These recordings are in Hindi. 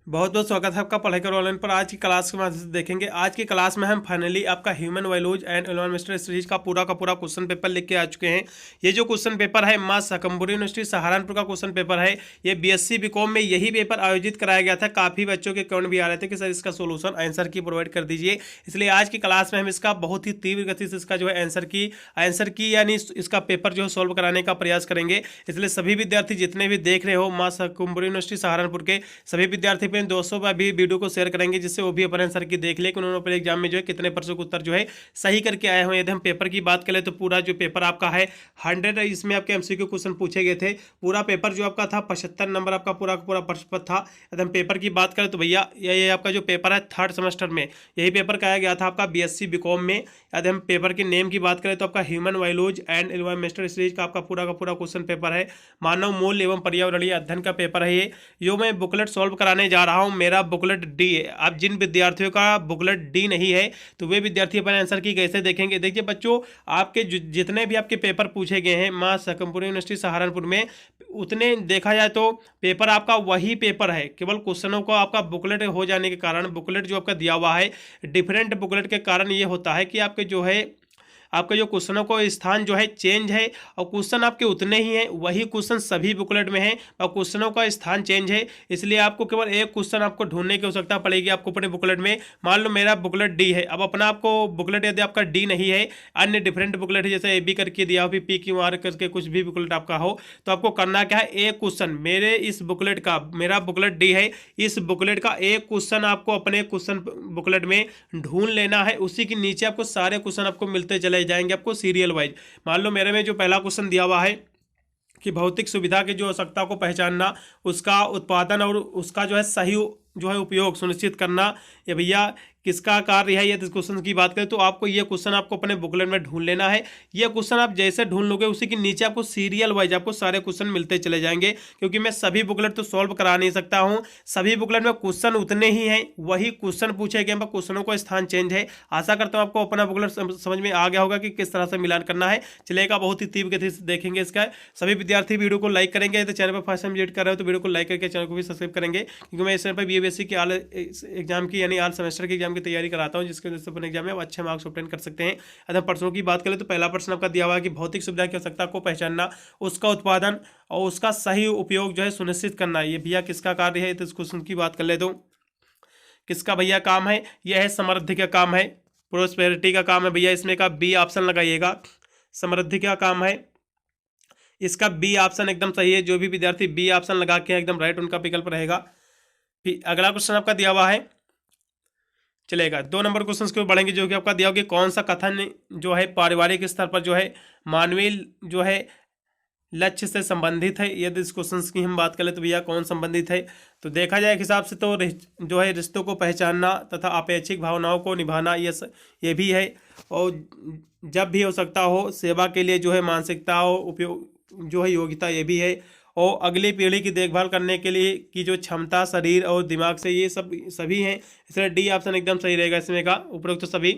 बहुत बहुत स्वागत है आपका पढ़ाई करो ऑनलाइन पर। आज की क्लास के माध्यम से देखेंगे। आज की क्लास में हम फाइनली आपका ह्यूमन वाइलॉज एंड एनवायरमेंटल सीरीज का पूरा क्वेश्चन पेपर लेके आ चुके हैं। ये जो क्वेश्चन पेपर है मां शकम्भरी यूनिवर्सिटी सहारनपुर का क्वेश्चन पेपर है। ये बीएससी बीकॉम में यही पेपर आयोजित कराया गया था। काफ़ी बच्चों के कमेंट भी आ रहे थे कि सर इसका सोल्यूशन आंसर की प्रोवाइड कर दीजिए, इसलिए आज की क्लास में हम इसका बहुत ही तीव्र गति से इसका जो है आंसर की यानी इसका पेपर जो है सॉल्व कराने का प्रयास करेंगे। इसलिए सभी विद्यार्थी जितने भी देख रहे हो मां शकम्भरी यूनिवर्सिटी सहारनपुर के सभी विद्यार्थी अपने दोस्तों पर भी वीडियो को शेयर करेंगे, जिससे वो भी अपने आंसर की देख ले कि उन्होंने अपने एग्जाम में जो है कितने प्रश्नों के उत्तर जो है सही करके आए हैं। यदि हम पेपर की बात करें तो पूरा जो पेपर आपका है 100, इसमें आपके एमसीक्यू क्वेश्चन पूछे गए थे। पूरा पेपर जो आपका था 75 नंबर आपका पूरा प्रश्न पत्र था। यदि हम पेपर की बात करें तो भैया ये आपका जो पेपर है थर्ड सेमेस्टर में यही पेपर कराया गया था आपका बीएससी बीकॉम में। यदि हम पेपर के नेम की बात करें तो आपका ह्यूमन वाइलॉज एंड एनवायरमेंटल सीरीज का आपका पूरा क्वेश्चन पेपर है। मानव मूल्य एवं पर्यावरणीय अध्ययन का पेपर है ये, जो मैं बुकलेट सॉल्व कराने जा रहा हूँ। मेरा बुकलेट डी है। अब जिन विद्यार्थियों का बुकलेट डी नहीं है तो वे विद्यार्थी अपने आंसर की कैसे देखेंगे। देखिए बच्चों, आपके जितने भी आपके पेपर पूछे गए हैं मां शकम्भरी यूनिवर्सिटी सहारनपुर में, उतने देखा जाए तो पेपर आपका वही पेपर है। केवल क्वेश्चनों को आपका बुकलेट हो जाने के कारण, बुकलेट जो आपका दिया हुआ है डिफरेंट बुकलेट के कारण ये होता है कि आपके जो है आपके जो क्वेश्चनों को स्थान जो है चेंज है और क्वेश्चन आपके उतने ही हैं, वही क्वेश्चन सभी बुकलेट में हैं और क्वेश्चनों का स्थान चेंज है। इसलिए आपको केवल एक क्वेश्चन आपको ढूंढने की आवश्यकता पड़ेगी आपको अपने बुकलेट में। मान लो मेरा बुकलेट डी है, अब अपना आपको बुकलेट यदि आपका डी नहीं है, अन्य डिफरेंट बुकलेट है जैसे ए बी करके दिया हो, पी क्यू आर करके कुछ भी बुकलेट आपका हो, तो आपको करना क्या है, एक क्वेश्चन मेरे इस बुकलेट का, मेरा बुकलेट डी है, इस बुकलेट का एक क्वेश्चन आपको अपने क्वेश्चन बुकलेट में ढूंढ लेना है। उसी के नीचे आपको सारे क्वेश्चन आपको मिलते चले जाएंगे आपको सीरियल वाइज। मान लो मेरे में जो पहला क्वेश्चन दिया हुआ है कि भौतिक सुविधा की जो आवश्यकता को पहचानना, उसका उत्पादन और उसका जो है सही जो है उपयोग सुनिश्चित करना, ये भैया किसका कार्य है। यदि इस क्वेश्चन की बात करें तो आपको ये क्वेश्चन आपको अपने बुकलेट में ढूंढ लेना है। ये क्वेश्चन आप जैसे ढूंढ लोगे उसी के नीचे आपको सीरियल वाइज आपको सारे क्वेश्चन मिलते चले जाएंगे, क्योंकि मैं सभी बुकलेट तो सॉल्व करा नहीं सकता हूँ। सभी बुकलेट में क्वेश्चन उतने ही हैं, वही क्वेश्चन पूछे गए, क्वेश्चनों का स्थान चेंज है। आशा करता हूँ आपको अपना बुकलेट समझ में आ गया होगा कि किस तरह से मिलान करना है। चलेगा, बहुत ही तीव्र गति से देखेंगे इसका। सभी विद्यार्थी वीडियो को लाइक करेंगे, तो चैनल पर फर्स्ट टाइम विजिट कर रहे हो तो वीडियो को लाइक करके चैनल को भी सब्सक्राइब करेंगे, क्योंकि मैं इस चैनल पर बीएससी के ऑल एग्जाम की यानी ऑल सेमेस्टर के एग्जाम की तैयारी कराता हूँ, जिसके वजह से अपने एग्जाम में आप अच्छे मार्क्स ऑब्टेन कर सकते हैं। अगर प्रश्नों की बात करें तो पहला प्रश्न आपका दिया हुआ है कि भौतिक सुविधा की आवश्यकता को पहचानना, उसका उत्पादन और उसका सही उपयोग जो है सुनिश्चित करना। ये भैया किसका कार्य है, तो इस क्वेश्चन की बात कर ले तो किसका भैया काम है, यह है समृद्धि का काम है, प्रोस्पेरिटी का काम है भैया। इसमें का बी ऑप्शन लगाइएगा, समृद्धि का काम है, इसका बी ऑप्शन एकदम सही है। जो भी विद्यार्थी बी ऑप्शन लगा के एकदम राइट उनका विकल्प रहेगा। फिर अगला क्वेश्चन आपका दिया हुआ है, चलेगा 2 नंबर क्वेश्चन के ऊपर बढ़ेंगे, जो कि आपका दिया होगा कौन सा कथन जो है पारिवारिक स्तर पर जो है मानवीय जो है लक्ष्य से संबंधित है। यदि इस क्वेश्चन की हम बात करें तो भैया कौन संबंधित है, तो देखा जाए एक हिसाब से तो जो है रिश्तों को पहचानना तथा अपेक्षित भावनाओं को निभाना, ये भी है। और जब भी हो सकता हो सेवा के लिए जो है मानसिकता और उपयोग जो है योग्यता, ये भी है। और अगली पीढ़ी की देखभाल करने के लिए की जो क्षमता शरीर और दिमाग से, ये सब सभी हैं। इसलिए डी ऑप्शन एकदम सही रहेगा इसमें का उपरोक्त तो सभी।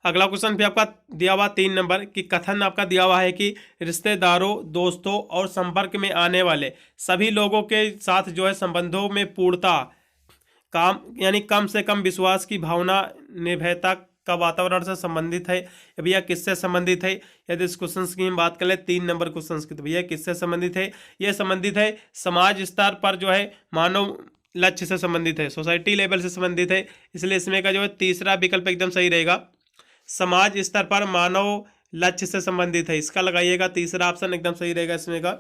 अगला क्वेश्चन भी आपका दिया हुआ 3 नंबर की कथन आपका दिया हुआ है कि रिश्तेदारों, दोस्तों और संपर्क में आने वाले सभी लोगों के साथ जो है संबंधों में पूर्णता काम यानी कम से कम विश्वास की भावना, निर्भयता का वातावरण से संबंधित है। भैया किससे संबंधित है, यदि इस क्वेश्चन की हम बात करें 3 नंबर क्वेश्चन की, तो भैया किससे संबंधित है, यह संबंधित है समाज स्तर पर जो है मानव लक्ष्य से संबंधित है, सोसाइटी लेवल से संबंधित है। इसलिए इसमें का जो है तीसरा विकल्प एकदम सही रहेगा, समाज स्तर पर मानव लक्ष्य से संबंधित है, इसका लगाइएगा तीसरा ऑप्शन एकदम सही रहेगा इसमें का।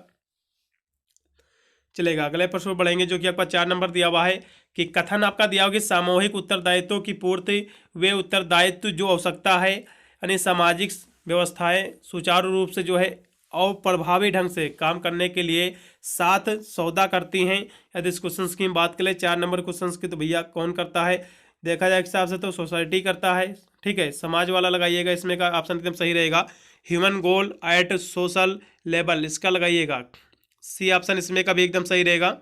चलेगा, अगले प्रश्न बढ़ेंगे, जो कि आपका 4 नंबर दिया हुआ है कि कथन आपका दिया होगा कि सामूहिक उत्तरदायित्व की पूर्ति, वे उत्तरदायित्व जो आवश्यकता है यानी सामाजिक व्यवस्थाएं सुचारू रूप से जो है और प्रभावी ढंग से काम करने के लिए साथ सौदा करती हैं। यदि इस क्वेश्चन की हम बात करें 4 नंबर क्वेश्चन की, तो भैया कौन करता है, देखा जाए हिसाब से तो सोसाइटी करता है। ठीक है, समाज वाला लगाइएगा, इसमें का ऑप्शन एकदम सही रहेगा, ह्यूमन गोल एट सोशल लेवल, इसका लगाइएगा सी ऑप्शन इसमें का भी एकदम सही रहेगा।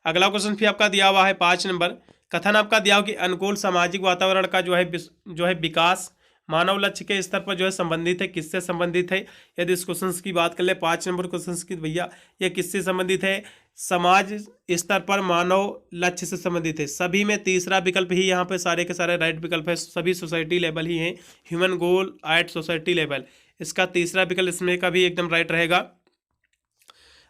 अगला क्वेश्चन फिर आपका दिया हुआ है 5 नंबर, कथन आपका दिया हुआ कि अनुकूल सामाजिक वातावरण का जो है विकास मानव लक्ष्य के स्तर पर जो है संबंधित है, किससे संबंधित है। यदि इस क्वेश्चन की बात कर ले 5 नंबर क्वेश्चन की, भैया ये किससे संबंधित है, समाज स्तर पर मानव लक्ष्य से संबंधित है। सभी में तीसरा विकल्प ही यहाँ पे सारे के सारे राइट विकल्प है, सभी सोसाइटी लेवल ही हैं, ह्यूमन गोल एट सोसाइटी लेवल, इसका तीसरा विकल्प इसमें का भी एकदम राइट रहेगा।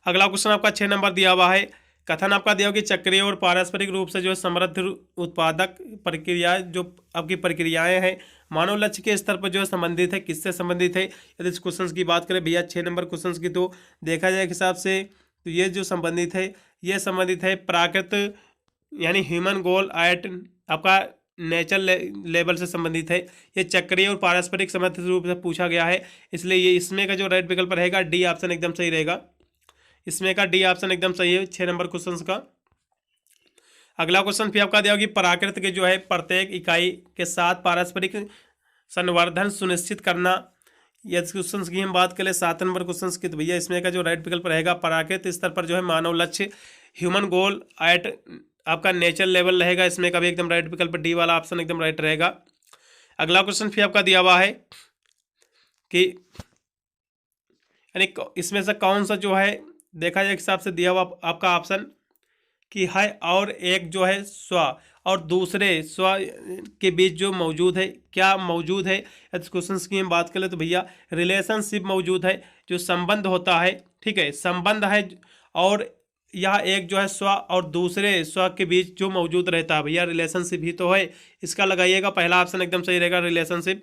अगला क्वेश्चन आपका 6 नंबर दिया हुआ है। कथन आपका दिया होगा कि चक्रीय और पारस्परिक रूप से जो है समृद्ध उत्पादक प्रक्रिया जो आपकी प्रक्रियाएं हैं मानव लक्ष्य के स्तर पर जो है संबंधित है, किससे संबंधित है? यदि इस क्वेश्चन की बात करें भैया 6 नंबर क्वेश्चन की, तो देखा जाए हिसाब से तो ये जो संबंधित है ये संबंधित है प्राकृत यानी ह्यूमन गोल एट आपका नेचर लेवल से संबंधित है। ये चक्रीय और पारस्परिक समृद्ध रूप से पूछा गया है, इसलिए ये इसमें का जो राइट विकल्प रहेगा डी ऑप्शन एकदम सही रहेगा। इसमें का डी ऑप्शन एकदम सही है 6 नंबर क्वेश्चन का। अगला क्वेश्चन फिर आपका दिया होगा कि प्राकृत के जो है प्रत्येक इकाई के साथ पारस्परिक संवर्धन सुनिश्चित करना। यदि क्वेश्चन की हम बात करें 7 नंबर क्वेश्चन की, तो भैया इसमें का जो राइट विकल्प रहेगा प्राकृत स्तर पर जो है मानव लक्ष्य ह्यूमन गोल एट आपका नेचर लेवल रहेगा, इसमें का भी एकदम राइट विकल्प डी वाला ऑप्शन एकदम राइट रहेगा। अगला क्वेश्चन फिर आपका दिया हुआ है कि यानी इसमें से कौन सा जो है देखा जाए हिसाब से दिया हुआ आपका ऑप्शन कि है और एक जो है स्व और दूसरे स्व के बीच जो मौजूद है, क्या मौजूद है? इस क्वेश्चन की हम बात करें तो भैया रिलेशनशिप मौजूद है, जो संबंध होता है, ठीक है, संबंध है, और यह एक जो है स्व और दूसरे स्व के बीच जो मौजूद रहता है भैया रिलेशनशिप ही तो है, इसका लगाइएगा पहला ऑप्शन एकदम सही रहेगा रिलेशनशिप।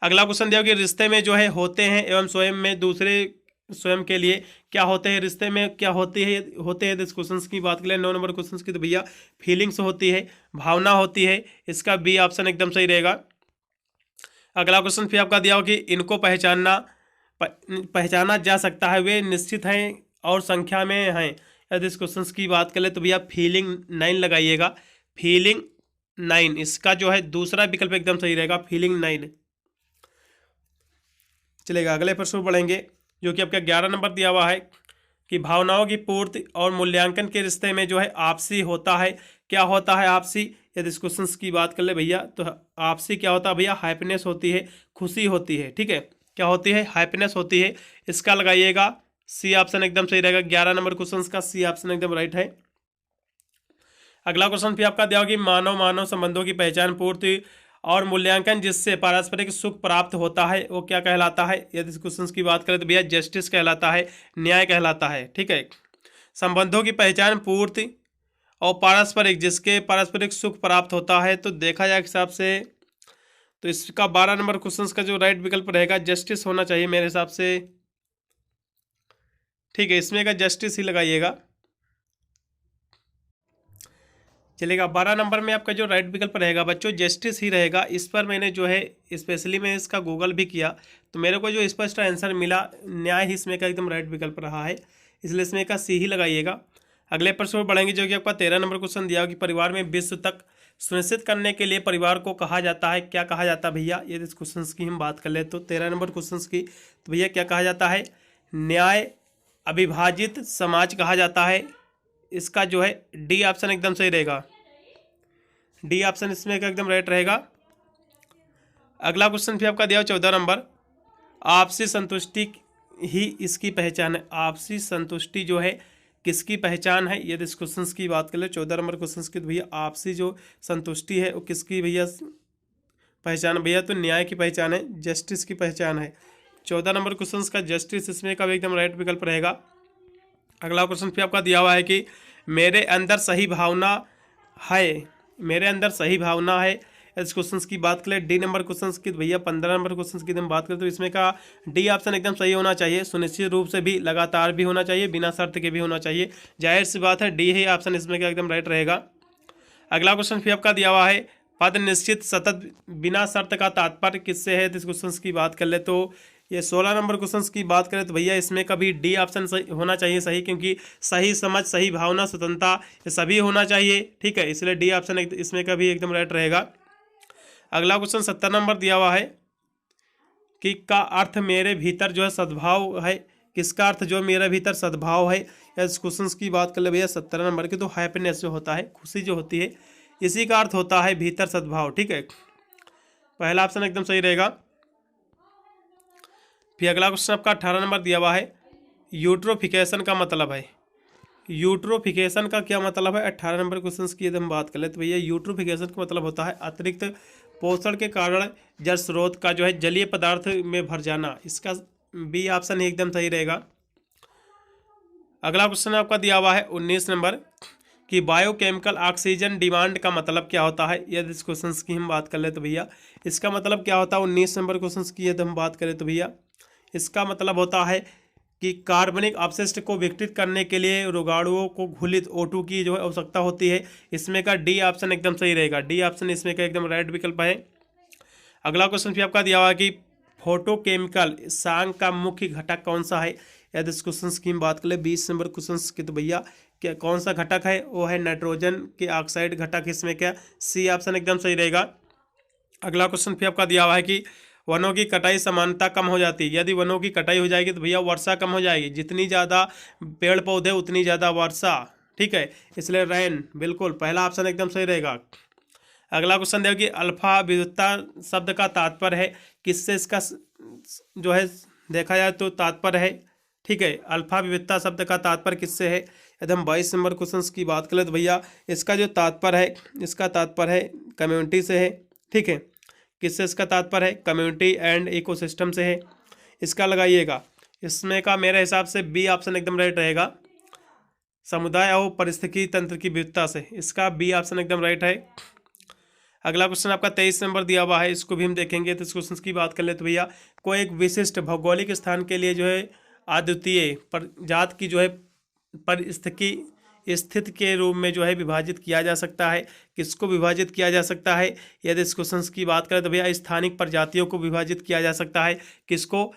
अगला क्वेश्चन दिया कि रिश्ते में जो है होते हैं एवं स्वयं में दूसरे स्वयं के लिए क्या होते हैं, रिश्ते में क्या होते हैं इस क्वेश्चन की बात करें 9 नंबर क्वेश्चन की, तो भैया फीलिंग्स होती है, भावना होती है, इसका बी ऑप्शन एकदम सही रहेगा। अगला क्वेश्चन फिर आपका दिया हो कि इनको पहचाना जा सकता है, वे निश्चित हैं और संख्या में हैं। यदि इस क्वेश्चन की बात करें तो भैया फीलिंग 9 लगाइएगा, फीलिंग 9 इसका जो है दूसरा विकल्प एकदम सही रहेगा, फीलिंग 9 चलेगा। अगले प्रश्न पढ़ेंगे जो कि आपका 11 नंबर दिया हुआ है कि भावनाओं की पूर्ति और मूल्यांकन के रिश्ते में जो है आपसी होता है, क्या होता है आपसी? यदि इस क्वेश्चन की बात कर ले भैया तो आपसी क्या होता है भैया हैप्पीनेस होती है, खुशी होती है, ठीक है, क्या होती है? हैप्पीनेस होती है, इसका लगाइएगा सी ऑप्शन एकदम सही रहेगा। 11 नंबर क्वेश्चन का सी ऑप्शन एकदम राइट है। अगला क्वेश्चन फिर आपका दिया होगा कि मानव मानव संबंधों की पहचान पूर्ति और मूल्यांकन जिससे पारस्परिक सुख प्राप्त होता है वो क्या कहलाता है? यदि इस क्वेश्चन की बात करें तो भैया जस्टिस कहलाता है, न्याय कहलाता है, ठीक है। संबंधों की पहचान पूर्ति और पारस्परिक जिसके पारस्परिक सुख प्राप्त होता है, तो देखा जाए हिसाब से तो इसका 12 नंबर क्वेश्चन का जो राइट विकल्प रहेगा जस्टिस होना चाहिए मेरे हिसाब से, ठीक है, इसमें का जस्टिस ही लगाइएगा चलेगा। 12 नंबर में आपका जो राइट विकल्प रहेगा बच्चों जस्टिस ही रहेगा। इस पर मैंने जो है स्पेशली मैं इसका गूगल भी किया तो मेरे को जो स्पष्ट आंसर मिला न्याय ही इसमें का एकदम राइट विकल्प रहा है, इसलिए इसमें का सी ही लगाइएगा। अगले प्रश्न पर बढ़ेंगे जो कि आपका 13 नंबर क्वेश्चन दिया कि परिवार में विश्व तक सुनिश्चित करने के लिए परिवार को कहा जाता है, क्या कहा जाता है भैया? यदि इस क्वेश्चन की हम बात कर ले तो 13 नंबर क्वेश्चन की, तो भैया क्या कहा जाता है? न्याय अविभाजित समाज कहा जाता है, इसका जो है डी ऑप्शन एकदम सही रहेगा, डी ऑप्शन इसमें का एकदम राइट रहेगा। अगला क्वेश्चन फिर आपका दिया 14 नंबर, आपसी संतुष्टि ही इसकी पहचान है, आपसी संतुष्टि जो है किसकी पहचान है? यदि इस क्वेश्चन की बात करें 14 नंबर क्वेश्चन की, तो भैया आपसी जो संतुष्टि है वो किसकी भैया पहचान? भैया तो न्याय की पहचान है, जस्टिस की पहचान है। 14 नंबर क्वेश्चन का जस्टिस इसमें का भी एकदम राइट विकल्प रहेगा। अगला क्वेश्चन फिर आपका दिया हुआ है कि मेरे अंदर सही भावना है, मेरे अंदर सही भावना है। इस क्वेश्चन की बात करें डी नंबर क्वेश्चन की, तो भैया 15 नंबर क्वेश्चन की हम बात करें तो इसमें का डी ऑप्शन एकदम सही होना चाहिए, सुनिश्चित रूप से भी, लगातार भी होना चाहिए, बिना शर्त के भी होना चाहिए, जाहिर सी बात है डी ही ऑप्शन इसमें का एकदम राइट रहेगा। अगला क्वेश्चन फिर आपका दिया हुआ है पद निश्चित सतत बिना शर्त का तात्पर्य किससे है? इस क्वेश्चन की बात कर ले तो ये 16 नंबर क्वेश्चन की बात करें तो भैया इसमें कभी डी ऑप्शन सही होना चाहिए सही, क्योंकि सही समझ, सही भावना, स्वतंत्रता ये सभी होना चाहिए, ठीक है, इसलिए डी ऑप्शन इसमें का भी एकदम राइट रहेगा। अगला क्वेश्चन 70 नंबर दिया हुआ है कि का अर्थ मेरे भीतर जो है सद्भाव है, किसका अर्थ जो मेरे भीतर सद्भाव है? इस क्वेश्चन की बात कर ले भैया 17 नंबर की, तो हैप्पीनेस जो होता है, खुशी जो होती है, इसी का अर्थ होता है भीतर सद्भाव, ठीक है, पहला ऑप्शन एकदम सही रहेगा। फिर अगला क्वेश्चन आपका 18 नंबर दिया हुआ है यूट्रोफिकेशन का मतलब है, यूट्रोफिकेशन का क्या मतलब है? 18 नंबर क्वेश्चन की यदि हम बात करें तो भैया यूट्रोफिकेशन का मतलब होता है अतिरिक्त पोषण के कारण जल स्रोत का जो है जलीय पदार्थ में भर जाना। इसका बी ऑप्शन एकदम सही रहेगा। अगला क्वेश्चन आपका दिया हुआ है 19 नंबर कि बायोकेमिकल ऑक्सीजन डिमांड का मतलब क्या होता है? यदि इस क्वेश्चन की हम बात कर ले तो भैया इसका मतलब क्या होता है? 19 नंबर क्वेश्चन की यदि हम बात करें तो भैया इसका मतलब होता है कि कार्बनिक अपशिष्ट को विघटित करने के लिए रोगाणुओं को घुलित O2 की जो है आवश्यकता होती है। इसमें का डी ऑप्शन एकदम सही रहेगा। डी ऑप्शन इसमें का एकदम राइट विकल्प है। अगला क्वेश्चन भी आपका दिया हुआ है कि फोटोकेमिकल सांग का मुख्य घटक कौन सा है? यदि इस क्वेश्चन की हम बात करें 20 नंबर क्वेश्चन की तो भैया क्या कौन सा घटक है? वो है नाइट्रोजन के ऑक्साइड घटक। इसमें क्या सी ऑप्शन एकदम सही रहेगा। अगला क्वेश्चन भी आपका दिया हुआ है कि वनों की कटाई समानता कम हो जाती है। यदि वनों की कटाई हो जाएगी तो भैया वर्षा कम हो जाएगी। जितनी ज़्यादा पेड़ पौधे उतनी ज़्यादा वर्षा, ठीक है, इसलिए रैन बिल्कुल पहला ऑप्शन एकदम सही रहेगा। अगला क्वेश्चन देखो कि अल्फा विविधता शब्द का तात्पर्य है किससे? इसका जो है देखा जाए तो तात्पर्य है, ठीक है, अल्फा विविधता शब्द का तात्पर्य किससे है? यदि हम 22 नंबर क्वेश्चन की बात करें तो भैया इसका जो तात्पर्य है, इसका तात्पर्य है कम्युनिटी से है, ठीक है। किससे इसका तात्पर्य है? कम्युनिटी एंड इकोसिस्टम से है। इसका लगाइएगा। इसमें का मेरे हिसाब से बी ऑप्शन एकदम राइट रहेगा, समुदाय और परिस्थिति तंत्र की विविधता से। इसका बी ऑप्शन एकदम राइट है। अगला क्वेश्चन आपका 23 नंबर दिया हुआ है, इसको भी हम देखेंगे। तो इस क्वेश्चन की बात कर ले तो भैया कोई एक विशिष्ट भौगोलिक स्थान के लिए जो है अद्वितीय प्रजात की जो है परिस्थिति स्थित के रूप में जो है विभाजित किया जा सकता है। किसको विभाजित किया जा सकता है? यदि इस क्वेश्चन की बात करें तो भैया स्थानिक प्रजातियों को विभाजित किया जा सकता है। किसको?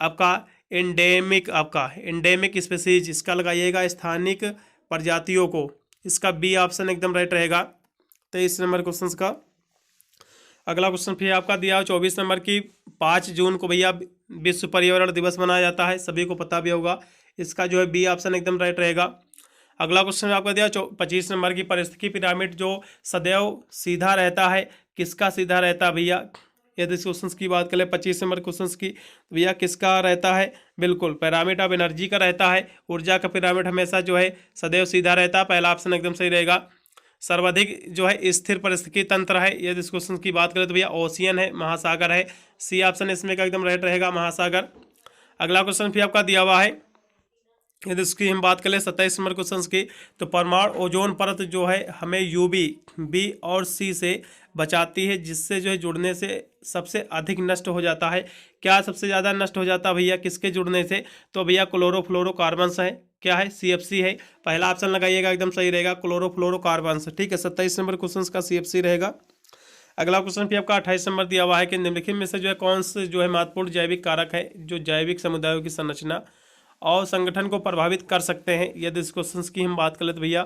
आपका एंडेमिक स्पीसीज। इसका लगाइएगा स्थानिक प्रजातियों को। इसका बी ऑप्शन एकदम राइट रहेगा 23 नंबर क्वेश्चन का। अगला क्वेश्चन फिर आपका दिया 24 नंबर की 5 जून को भैया विश्व पर्यावरण दिवस मनाया जाता है, सभी को पता भी होगा। इसका जो है बी ऑप्शन एकदम राइट रहेगा। अगला क्वेश्चन आपका दिया 25 नंबर की परिस्थिति पिरामिड जो सदैव सीधा रहता है, किसका सीधा रहता है भैया? यदि इस क्वेश्चन की बात करें 25 नंबर क्वेश्चन की तो भैया किसका रहता है? बिल्कुल पिरामिड ऑफ एनर्जी का रहता है। ऊर्जा का पिरामिड हमेशा जो है सदैव सीधा रहता है। पहला ऑप्शन एकदम सही रहेगा। सर्वाधिक जो है स्थिर परिस्थिति तंत्र है, यदि इस क्वेश्चन की बात करें तो भैया ओशियन है, महासागर है। सी ऑप्शन इसमें का एकदम राइट रहेगा, महासागर। अगला क्वेश्चन फिर आपका दिया हुआ है, यदि इसकी हम बात करें 27 नंबर क्वेश्चन की तो परमाणु ओजोन परत जो है हमें यूवी बी और सी से बचाती है, जिससे जो है जुड़ने से सबसे अधिक नष्ट हो जाता है। क्या सबसे ज़्यादा नष्ट हो जाता है भैया किसके जुड़ने से? तो भैया क्लोरोफ्लोरोकार्बन्स है। क्या है? CFC है। पहला ऑप्शन लगाइएगा एकदम सही रहेगा, क्लोरोफ्लोरोकार्बन्स, ठीक है। 27 नंबर क्वेश्चन का CFC रहेगा। अगला क्वेश्चन भी आपका 28 नंबर दिया हुआ है कि निम्नलिखित में से जो है कौन से जो है महत्वपूर्ण जैविक कारक है जो जैविक समुदायों की संरचना और संगठन को प्रभावित कर सकते हैं? यदि इस क्वेश्चन की हम बात करें तो भैया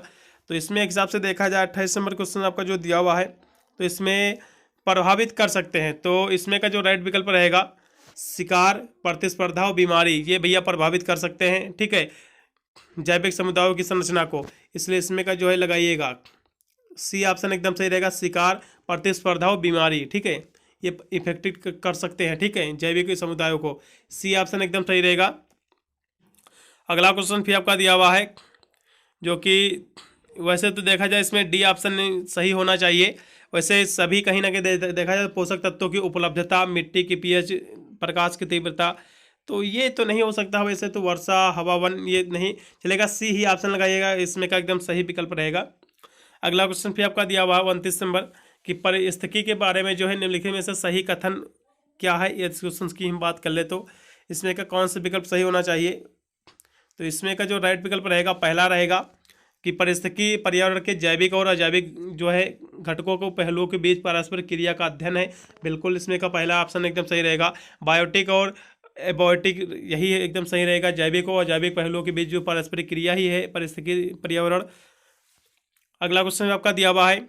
तो इसमें एक हिसाब से देखा जाए 28 नंबर क्वेश्चन आपका जो दिया हुआ है तो इसमें प्रभावित कर सकते हैं, तो इसमें का जो राइट विकल्प रहेगा शिकार, प्रतिस्पर्धा और बीमारी, ये भैया प्रभावित कर सकते हैं, ठीक है, जैविक समुदायों की संरचना को। इसलिए इसमें का जो है लगाइएगा सी ऑप्शन एकदम सही रहेगा, शिकार, प्रतिस्पर्धा और बीमारी, ठीक है, ये इफेक्टेड कर सकते हैं, ठीक है, जैविक समुदायों को। सी ऑप्शन एकदम सही रहेगा। अगला क्वेश्चन फिर आपका दिया हुआ है जो कि वैसे तो देखा जाए इसमें डी ऑप्शन सही होना चाहिए। वैसे सभी कहीं ना कहीं देखा जाए पोषक तत्वों की उपलब्धता, मिट्टी की pH, प्रकाश की तीव्रता, तो ये तो नहीं हो सकता। वैसे तो वर्षा, हवा, वन ये नहीं चलेगा। सी ही ऑप्शन लगाइएगा, इसमें का एकदम सही विकल्प रहेगा। अगला क्वेश्चन फिर आपका दिया हुआ है 29 नंबर कि परिस्थिति के बारे में जो है निम्नलिखित में से सही कथन क्या है? इस क्वेश्चन की हम बात कर ले तो इसमें का कौन सा विकल्प सही होना चाहिए? तो इसमें का जो राइट विकल्प रहेगा पहला रहेगा कि परिस्थिति पर्यावरण के जैविक और अजैविक जो है घटकों को पहलुओं के बीच पारस्परिक क्रिया का अध्ययन है। बिल्कुल इसमें का पहला ऑप्शन एकदम सही रहेगा। बायोटिक और एबायोटिक यही एकदम सही रहेगा। जैविक और अजैविक पहलुओं के बीच जो पारस्परिक क्रिया ही है परिस्थिति पर्यावरण। अगला क्वेश्चन आपका दिया हुआ है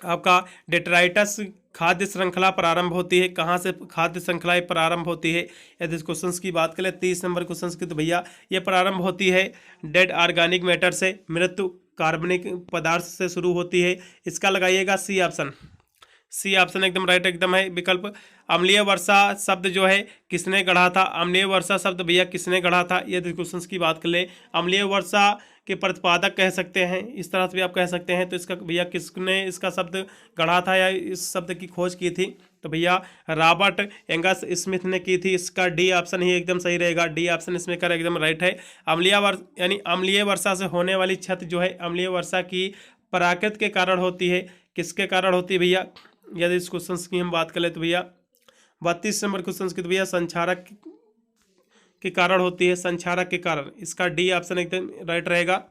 आपका डेट्राइटस खाद्य श्रृंखला प्रारंभ होती है, कहाँ से खाद्य श्रृंखला प्रारंभ होती है? यदि इस क्वेश्चन की बात करें 30 नंबर क्वेश्चन की तो भैया ये प्रारंभ होती है डेड ऑर्गेनिक मैटर से, मृत्यु कार्बनिक पदार्थ से शुरू होती है। इसका लगाइएगा सी ऑप्शन। सी ऑप्शन एकदम राइट एकदम है विकल्प। अम्लीय वर्षा शब्द जो है किसने गढ़ा था? अम्लीय वर्षा शब्द भैया किसने गढ़ा था? यदि क्वेश्चन की बात कर ले, अम्लीय वर्षा के प्रतिपादक कह सकते हैं, इस तरह से भी आप कह सकते हैं। तो इसका भैया किसने इसका शब्द गढ़ा था या इस शब्द की खोज की थी? तो भैया रॉबर्ट एंगस स्मिथ ने की थी। इसका डी ऑप्शन ही एकदम सही रहेगा, डी ऑप्शन इसमें कर एकदम राइट है। यानी अम्लीय वर्षा से होने वाली क्षति जो है अम्लीय वर्षा की प्राकृत के कारण होती है। किसके कारण होती है भैया? यदि इस क्वेश्चन की हम बात करें तो भैया 32 नंबर क्वेश्चन की, तो भैया संक्षारक के कारण होती है, संक्षारक के कारण। इसका डी ऑप्शन एकदम राइट रहेगा।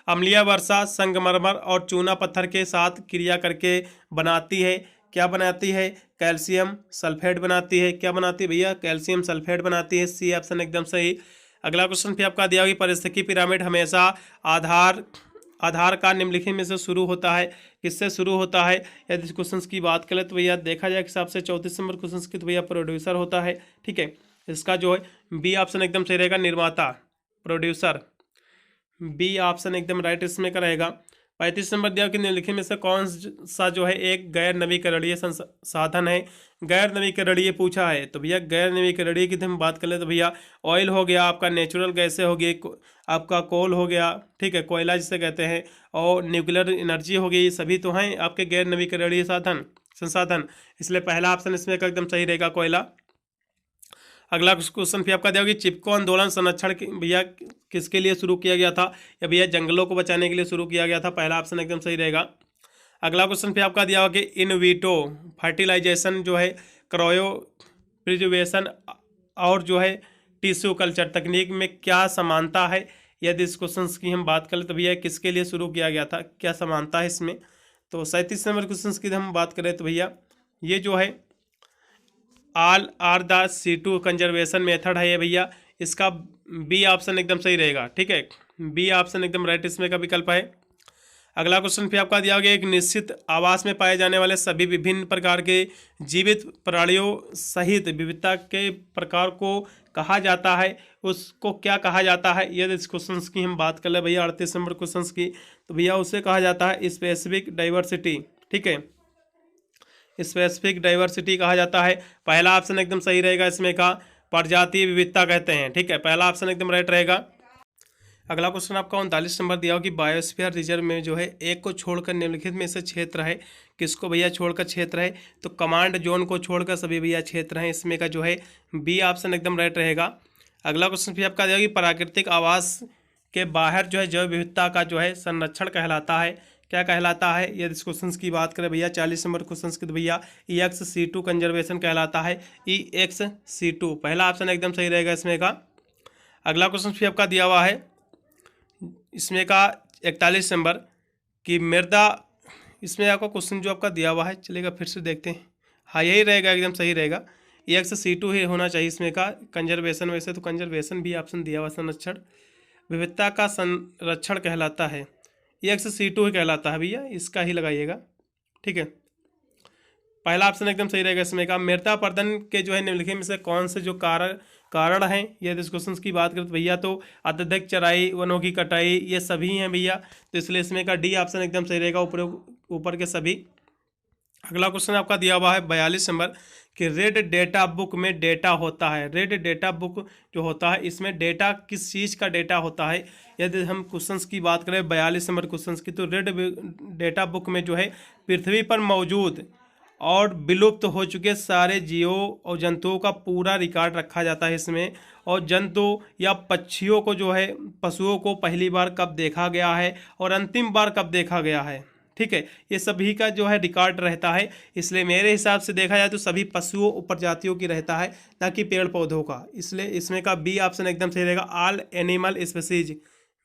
अम्लीय वर्षा संगमरमर और चूना पत्थर के साथ क्रिया करके बनाती है। क्या बनाती है? कैल्शियम सल्फेट बनाती है। क्या बनाती है भैया? कैल्शियम सल्फेट बनाती है। सी ऑप्शन एकदम सही। अगला क्वेश्चन फिर आपका दिया हुआ परिस्थिति पिरामिड हमेशा आधार का निम्नलिखित में से शुरू होता है। किससे शुरू होता है? यदि इस क्वेश्चन की बात करें तो भैया देखा जाए हिसाब से 34 नंबर क्वेश्चन की, तो भैया प्रोड्यूसर होता है। ठीक है, इसका जो है बी ऑप्शन एकदम सही रहेगा, निर्माता, प्रोड्यूसर। बी ऑप्शन एकदम राइट इसमें का रहेगा। 35 नंबर दिया कि निम्नलिखित में से कौन सा जो है एक गैर नवीकरणीय संसाधन है? गैर नवीकरणीय पूछा है, तो भैया गैर नवीकरणीय की हम बात कर ले तो भैया ऑयल हो गया, आपका नेचुरल गैसें हो गई, आपका कोल हो गया, ठीक है, कोयला जिसे कहते हैं, और न्यूक्लियर एनर्जी हो गई। ये सभी तो हैं आपके गैर नवीकरणीय संसाधन। इसलिए पहला ऑप्शन इसमें का एकदम सही रहेगा, कोयला। अगला क्वेश्चन फिर आपका दिया कि चिपको आंदोलन संरक्षण भैया किसके लिए शुरू किया गया था? या भैया जंगलों को बचाने के लिए शुरू किया गया था। पहला ऑप्शन एकदम सही रहेगा। अगला क्वेश्चन फिर आपका दिया हुआ कि इन वीटो फर्टिलाइजेशन जो है, क्रायो प्रिजर्वेशन और जो है टिश्यू कल्चर तकनीक में क्या समानता है? यदि इस क्वेश्चन की हम बात करें तो भैया किसके लिए शुरू किया गया था, क्या समानता है इसमें? तो 37 नंबर क्वेश्चन की हम बात करें तो भैया ये जो है all are the C2 conservation method है ये भैया। इसका बी ऑप्शन एकदम सही रहेगा। ठीक है, बी ऑप्शन एकदम राइट इसमें का विकल्प है। अगला क्वेश्चन फिर आपका दिया गया एक निश्चित आवास में पाए जाने वाले सभी विभिन्न प्रकार के जीवित प्राणियों सहित विविधता के प्रकार को कहा जाता है, उसको क्या कहा जाता है? यदि इस क्वेश्चन की हम बात कर ले भैया 38 नंबर क्वेश्चन की, तो भैया उसे कहा जाता है स्पेसिफिक डाइवर्सिटी। ठीक है, स्पेसिफिक डाइवर्सिटी कहा जाता है। पहला ऑप्शन एकदम सही रहेगा, इसमें का प्रजातीय विविधता कहते हैं। ठीक है, पहला ऑप्शन एकदम राइट रहेगा। अगला क्वेश्चन आपका 39 नंबर दिया हो कि बायोस्फीयर रिजर्व में जो है एक को छोड़कर निम्नलिखित में से क्षेत्र है। किसको भैया छोड़कर क्षेत्र है? तो कमांड जोन को छोड़कर सभी भैया क्षेत्र हैं। इसमें का जो है बी ऑप्शन एकदम राइट रहेगा। अगला क्वेश्चन फिर आपका दिया कि प्राकृतिक आवास के बाहर जो है जैव विविधता का जो है संरक्षण कहलाता है। क्या कहलाता है? यदि इस क्वेश्चन की बात करें भैया 40 नंबर क्वेश्चन की, तो भैया EXC2 कंजर्वेशन कहलाता है। EXC2 पहला ऑप्शन एकदम सही रहेगा इसमें का। अगला क्वेश्चन फिर आपका दिया हुआ है इसमें का 41 नंबर कि मृदा, इसमें आपका क्वेश्चन जो आपका दिया हुआ है चलेगा, फिर से देखते हैं। हाँ यही रहेगा, एकदम सही रहेगा। EXC2 ही होना चाहिए इसमें का। कंजर्वेशन, वैसे तो कंजर्वेशन भी ऑप्शन दिया हुआ, संरक्षण विविधता का संरक्षण कहलाता है। EXC2 ही कहलाता है भैया, इसका ही लगाइएगा। ठीक है, पहला ऑप्शन एकदम सही रहेगा इसमें का। मृदा अपरदन के जो है निम्नलिखित में से कौन से जो कारण हैं? यदि इस क्वेश्चन की बात करें तो भैया तो अत्यधिक चराई, वनों की कटाई, ये सभी हैं भैया। तो इसलिए इसमें का डी ऑप्शन एकदम सही रहेगा, ऊपर के सभी। अगला क्वेश्चन आपका दिया हुआ है 42 नंबर कि रेड डेटा बुक में डेटा होता है। रेड डेटा बुक जो होता है इसमें डेटा किस चीज़ का डेटा होता है? यदि हम क्वेश्चंस की बात करें 42 नंबर क्वेश्चंस की, तो रेड डेटा बुक में जो है पृथ्वी पर मौजूद और विलुप्त हो चुके सारे जीवों और जंतुओं का पूरा रिकॉर्ड रखा जाता है इसमें। और जंतु या पक्षियों को जो है, पशुओं को पहली बार कब देखा गया है और अंतिम बार कब देखा गया है। ठीक है, ये सभी का जो है रिकॉर्ड रहता है। इसलिए मेरे हिसाब से देखा जाए तो सभी पशुओं प्रजातियों की रहता है, ना कि पेड़ पौधों का। इसलिए इसमें का बी ऑप्शन एकदम सही रहेगा, all animal species.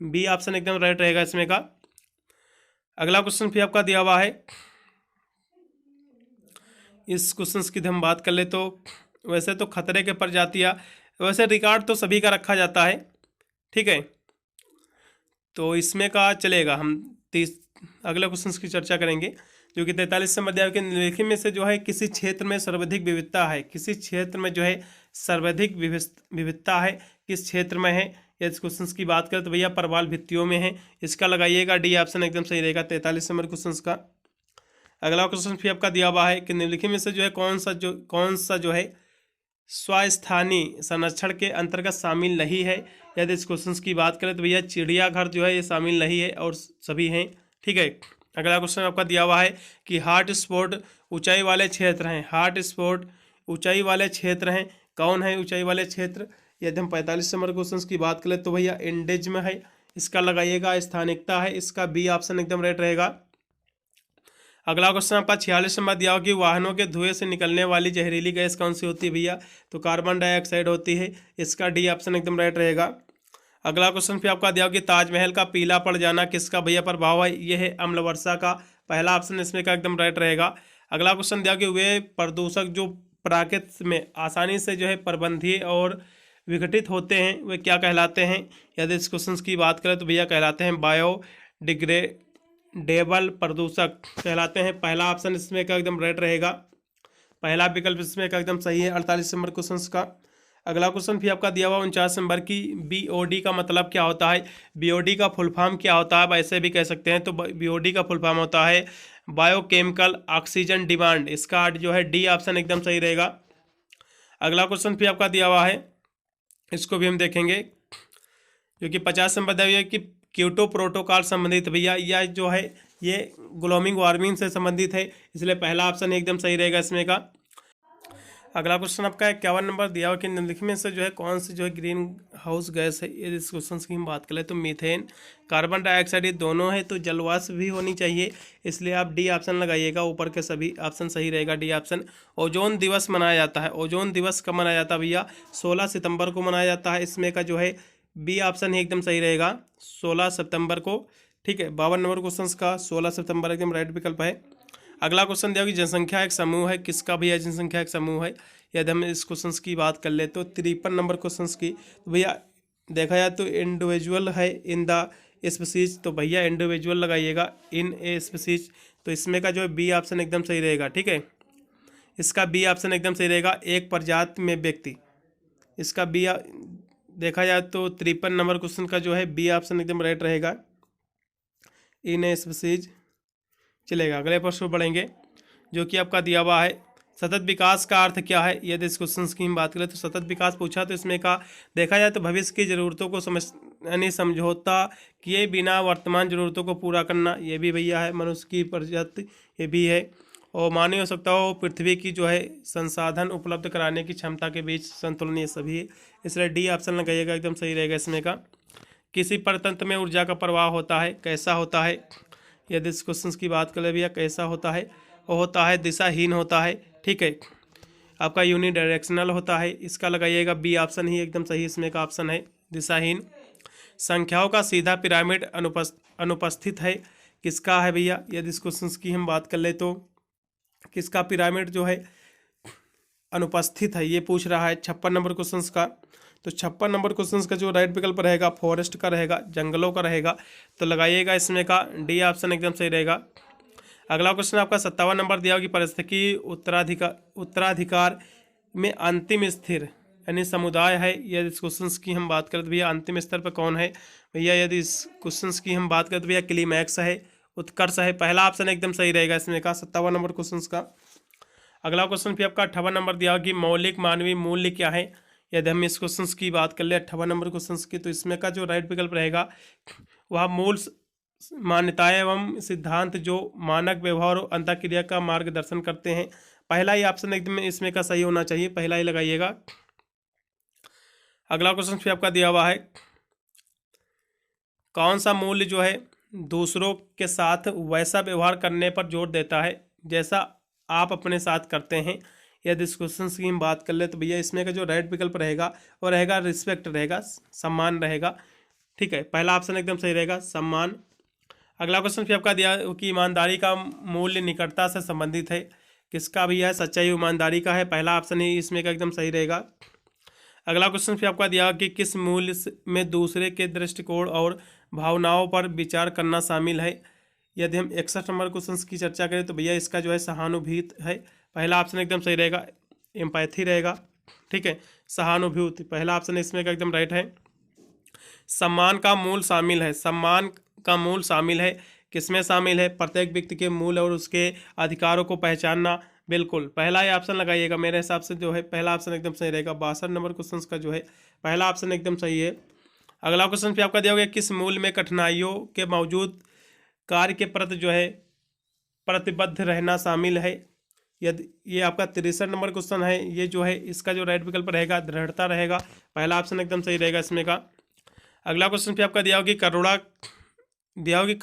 B option एकदम राइट रहेगा इसमें का। अगला क्वेश्चन फिर आपका दिया हुआ है, इस क्वेश्चन की हम बात कर ले तो वैसे तो खतरे के प्रजातियाँ, वैसे रिकॉर्ड तो सभी का रखा जाता है। ठीक है, तो इसमें का चलेगा। हम अगले क्वेश्चन की चर्चा करेंगे जो कि 43 नंबर दिया कि निम्नलिखित में से जो है किसी क्षेत्र में सर्वाधिक विविधता है। किसी क्षेत्र में जो है सर्वाधिक विविधता है, किस क्षेत्र में है? या इस क्वेश्चन की बात करें तो भैया प्रवाल भित्तियों में है। इसका लगाइएगा, डी ऑप्शन एकदम सही रहेगा 43 नंबर क्वेश्चन का। अगला क्वेश्चन फिर आपका दिया हुआ है कि निम्नलिखित में से जो है कौन सा जो है स्वस्थानी संरक्षण के अंतर्गत शामिल नहीं है। यदि इस क्वेश्चन की बात करें तो भैया चिड़ियाघर जो है ये शामिल नहीं है और सभी हैं, ठीक है। अगला क्वेश्चन आपका दिया हुआ है कि हॉट स्पॉट ऊंचाई वाले क्षेत्र हैं, हॉट स्पॉट ऊंचाई वाले क्षेत्र हैं, कौन है ऊंचाई वाले क्षेत्र? यदि हम 45 नंबर क्वेश्चन की बात करें तो भैया इंडेज में है, इसका लगाइएगा स्थानिकता है, इसका बी ऑप्शन एकदम राइट रहेगा। अगला क्वेश्चन आपका 46 नंबर दिया हो कि वाहनों के धुएं से निकलने वाली जहरीली गैस कौन सी होती है भैया? तो कार्बन डाइऑक्साइड होती है, इसका डी ऑप्शन एकदम राइट रहेगा। अगला क्वेश्चन फिर आपका दिया हो कि ताजमहल का पीला पड़ जाना किसका भैया प्रभाव है? ये है अम्ल वर्षा का, पहला ऑप्शन इसमें का एकदम राइट रहेगा। अगला क्वेश्चन दिया कि वे प्रदूषक जो प्रकृति में आसानी से जो है प्रबंधीय और विघटित होते हैं वे क्या कहलाते हैं? यदि इस क्वेश्चन की बात करें तो भैया कहलाते हैं बायोडिग्रेडेबल प्रदूषक कहलाते हैं, पहला ऑप्शन इसमें का एकदम राइट रहेगा, पहला विकल्प इसमें का एकदम सही है 48 नंबर क्वेश्चन का। अगला क्वेश्चन भी आपका दिया हुआ 49 नंबर की बीओडी का मतलब क्या होता है? बीओडी का फुल फॉर्म क्या होता है, वैसे भी कह सकते हैं, तो बीओडी का फुल फॉर्म होता है बायोकेमिकल ऑक्सीजन डिमांड, इसका जो है डी ऑप्शन एकदम सही रहेगा। अगला क्वेश्चन भी आपका दिया हुआ है, इसको भी हम देखेंगे, जो कि 50 नंबर दिया हुआ है कि क्योटो प्रोटोकॉल संबंधित भैया यह जो है ये ग्लोबल वार्मिंग से संबंधित है, इसलिए पहला ऑप्शन एकदम सही रहेगा इसमें का। अगला क्वेश्चन आपका 51 नंबर दिया हुआ कि निम्नलिखित में से जो है कौन सी जो है ग्रीन हाउस गैस है? यदि इस क्वेश्चन की हम बात करें तो मीथेन, कार्बन डाइऑक्साइड, ये दोनों है, तो जलवाष्प भी होनी चाहिए, इसलिए आप डी ऑप्शन लगाइएगा, ऊपर के सभी ऑप्शन सही रहेगा, डी ऑप्शन। ओजोन दिवस मनाया जाता है, ओजोन दिवस कब मनाया जाता है भैया? 16 सितंबर को मनाया जाता है, इसमें का जो है बी ऑप्शन ही एकदम सही रहेगा, 16 सितंबर को, ठीक है। 52 नंबर क्वेश्चन का 16 सितंबर एकदम राइट विकल्प है। अगला क्वेश्चन दिया कि जनसंख्या एक समूह है, किसका भैया जनसंख्या एक समूह है? यदि हम इस क्वेश्चन की बात कर ले तो 53 नंबर क्वेश्चन की, तो भैया देखा जाए तो इंडिविजुअल है इन द स्पीसीज, तो भैया इंडिविजुअल लगाइएगा इन ए स्पीसीज, तो इसमें का जो है बी ऑप्शन एकदम सही रहेगा, ठीक है, इसका बी ऑप्शन एकदम सही रहेगा, एक प्रजाति में व्यक्ति, इसका बी देखा जाए तो 53 नंबर क्वेश्चन का जो है बी ऑप्शन एकदम राइट रहेगा, इन ए स्पीसीज चलेगा। अगले प्रश्न पर बढ़ेंगे, जो कि आपका दिया हुआ है सतत विकास का अर्थ क्या है? यदि इस क्वेश्चन की हम बात करें तो सतत विकास पूछा तो इसमें का देखा जाए तो भविष्य की ज़रूरतों को समझौता किए बिना वर्तमान ज़रूरतों को पूरा करना, ये भी भैया है, मनुष्य की प्रजाति ये भी है, और मानवीय आवश्यकताओं पृथ्वी की जो है संसाधन उपलब्ध कराने की क्षमता के बीच संतुलन, ये सभी है, इसलिए डी ऑप्शन लगाइएगा एकदम सही रहेगा इसमें का। किसी परतंत्र में ऊर्जा का प्रवाह होता है, कैसा होता है? यदि इस क्वेश्चन की बात करें भैया कैसा होता है? वो होता है दिशाहीन होता है, ठीक है, आपका यूनिडायरेक्शनल होता है, इसका लगाइएगा बी ऑप्शन ही एकदम सही इसमें का ऑप्शन है, दिशाहीन। संख्याओं का सीधा पिरामिड अनुपस्थित है, किसका है भैया? यदि इस क्वेश्चन की हम बात कर ले तो किसका पिरामिड जो है अनुपस्थित है, ये पूछ रहा है 56 नंबर क्वेश्चन का। तो 56 नंबर क्वेश्चन का जो राइट विकल्प रहेगा फॉरेस्ट का रहेगा, जंगलों का रहेगा, तो लगाइएगा इसमें का डी ऑप्शन एकदम सही रहेगा। अगला क्वेश्चन आपका 57 नंबर दिया होगा कि पारिस्थितिकी उत्तराधिकार में अंतिम स्थिर यानी समुदाय है। यदि इस क्वेश्चन की हम बात करें तो भैया अंतिम स्तर पर कौन है भैया? यदि इस क्वेश्चन की हम बात करें तो भैया क्लीमैक्स है, उत्कर्ष है, पहला ऑप्शन एकदम सही रहेगा इसमें का 57 नंबर क्वेश्चन का। अगला क्वेश्चन भी आपका 58 नंबर दिया होगा कि मौलिक मानवीय मूल्य क्या है? यदि हम इस क्वेश्चन की बात कर ले 58 नंबर क्वेश्चन की, तो इसमें का जो राइट विकल्प रहेगा वह मूल मान्यताएं एवं सिद्धांत जो मानक व्यवहार और अंतःक्रिया का मार्गदर्शन करते हैं, पहला ही ऑप्शन एकदम इसमें का सही होना चाहिए, पहला ही लगाइएगा। अगला क्वेश्चन फिर आपका दिया हुआ है कौन सा मूल्य जो है दूसरों के साथ वैसा व्यवहार करने पर जोर देता है जैसा आप अपने साथ करते हैं? यदि इस क्वेश्चन की हम बात कर ले तो भैया इसमें का जो राइट विकल्प रहेगा वो रहेगा रिस्पेक्ट रहेगा, सम्मान रहेगा, ठीक है, पहला ऑप्शन एकदम सही रहेगा, सम्मान। अगला क्वेश्चन फिर आपका दिया कि ईमानदारी का मूल्य निकटता से संबंधित है, किसका भी है? सच्चाई ईमानदारी का है, पहला ऑप्शन ही इसमें का एकदम सही रहेगा। अगला क्वेश्चन फिर आपका दिया कि किस मूल्य में दूसरे के दृष्टिकोण और भावनाओं पर विचार करना शामिल है? यदि हम 61 नंबर क्वेश्चन की चर्चा करें तो भैया इसका जो है सहानुभूति है, पहला ऑप्शन एकदम सही रहेगा, एम्पैथी रहेगा, ठीक है, सहानुभूति पहला ऑप्शन इसमें का एकदम राइट है। सम्मान का मूल शामिल है, सम्मान का मूल शामिल है, किसमें शामिल है? प्रत्येक व्यक्ति के मूल और उसके अधिकारों को पहचानना, बिल्कुल पहला ही ऑप्शन लगाइएगा, मेरे हिसाब से जो है पहला ऑप्शन एकदम सही रहेगा। 62 नंबर क्वेश्चन का जो है पहला ऑप्शन एकदम सही है, अगला क्वेश्चन पे आपका दिया होगा किस मूल्य में कठिनाइयों के बावजूद कार्य के प्रति जो है प्रतिबद्ध रहना शामिल है। यदि ये आपका 63 नंबर क्वेश्चन है। ये जो है इसका जो राइट विकल्प रहेगा दृढ़ता रहेगा। पहला ऑप्शन एकदम सही रहेगा इसमें का। अगला क्वेश्चन पे आपका दिया होगा कि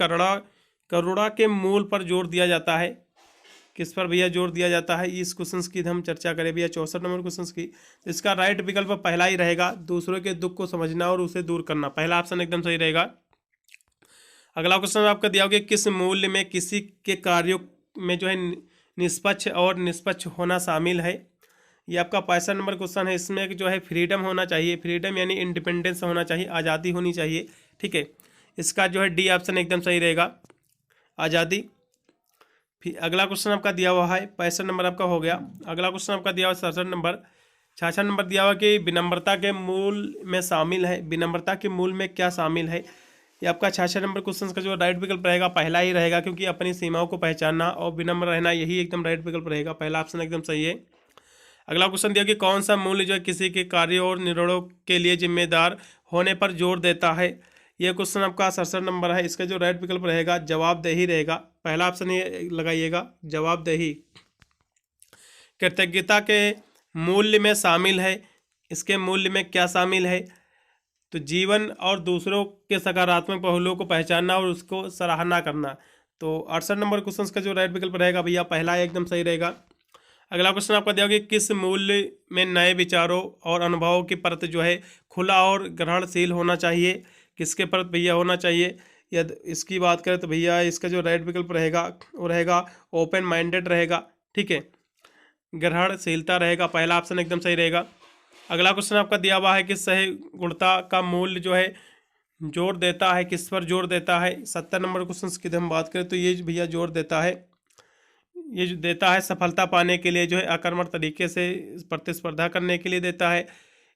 करुणा के मूल पर जोर दिया जाता है। किस पर भैया जोर दिया जाता है, इस क्वेश्चन की हम चर्चा करें भैया 64 नंबर क्वेश्चन की। तो इसका राइट विकल्प पहला ही रहेगा, दूसरों के दुख को समझना और उसे दूर करना। पहला ऑप्शन एकदम सही रहेगा। अगला क्वेश्चन आपका दिया होगा किस मूल्य में किसी के कार्यों में जो है निष्पक्ष होना शामिल है। ये आपका 65 नंबर क्वेश्चन है। इसमें जो है फ्रीडम होना चाहिए, फ्रीडम यानी इंडिपेंडेंस होना चाहिए, आज़ादी होनी चाहिए। ठीक है, इसका जो है डी ऑप्शन एकदम सही रहेगा, आज़ादी। फिर अगला क्वेश्चन आपका दिया हुआ है 65 नंबर आपका हो गया। अगला क्वेश्चन आपका दिया हुआ 67 नंबर 66 नंबर दिया हुआ कि विनम्रता के मूल में शामिल है। विनम्रता के मूल में क्या शामिल है। ये आपका 66 नंबर क्वेश्चन का जो राइट विकल्प रहेगा पहला ही रहेगा, क्योंकि अपनी सीमाओं को पहचानना और विनम्र रहना यही एकदम राइट विकल्प रहेगा। पहला ऑप्शन एकदम सही है। अगला क्वेश्चन दिया कि कौन सा मूल्य जो है किसी के कार्यों और निर्णयों के लिए जिम्मेदार होने पर जोर देता है। यह क्वेश्चन आपका 67 नंबर है। इसका जो राइट विकल्प रहेगा जवाबदेही रहेगा। पहला ऑप्शन ये लगाइएगा, जवाबदेही। कृतज्ञता के मूल्य में शामिल है। इसके मूल्य में क्या शामिल है, तो जीवन और दूसरों के सकारात्मक पहलुओं को पहचानना और उसको सराहना करना। तो 68 नंबर क्वेश्चन का जो राइट विकल्प रहेगा भैया पहला एकदम सही रहेगा। अगला क्वेश्चन आपका दिया कि किस मूल्य में नए विचारों और अनुभवों की परत जो है खुला और ग्रहणशील होना चाहिए। किसके परत भैया होना चाहिए। यदि इसकी बात करें तो भैया इसका जो राइट विकल्प रहेगा वो रहेगा ओपन माइंडेड रहेगा। ठीक है, ग्रहणशीलता रहेगा। पहला ऑप्शन एकदम सही रहेगा। अगला क्वेश्चन आपका दिया हुआ है कि सही गुणता का मूल्य जो है जोर देता है, किस पर जोर देता है। 70 नंबर क्वेश्चन की हम बात करें तो ये भैया जोर देता है, ये जो देता है सफलता पाने के लिए जो है आक्रामक तरीके से प्रतिस्पर्धा करने के लिए देता है।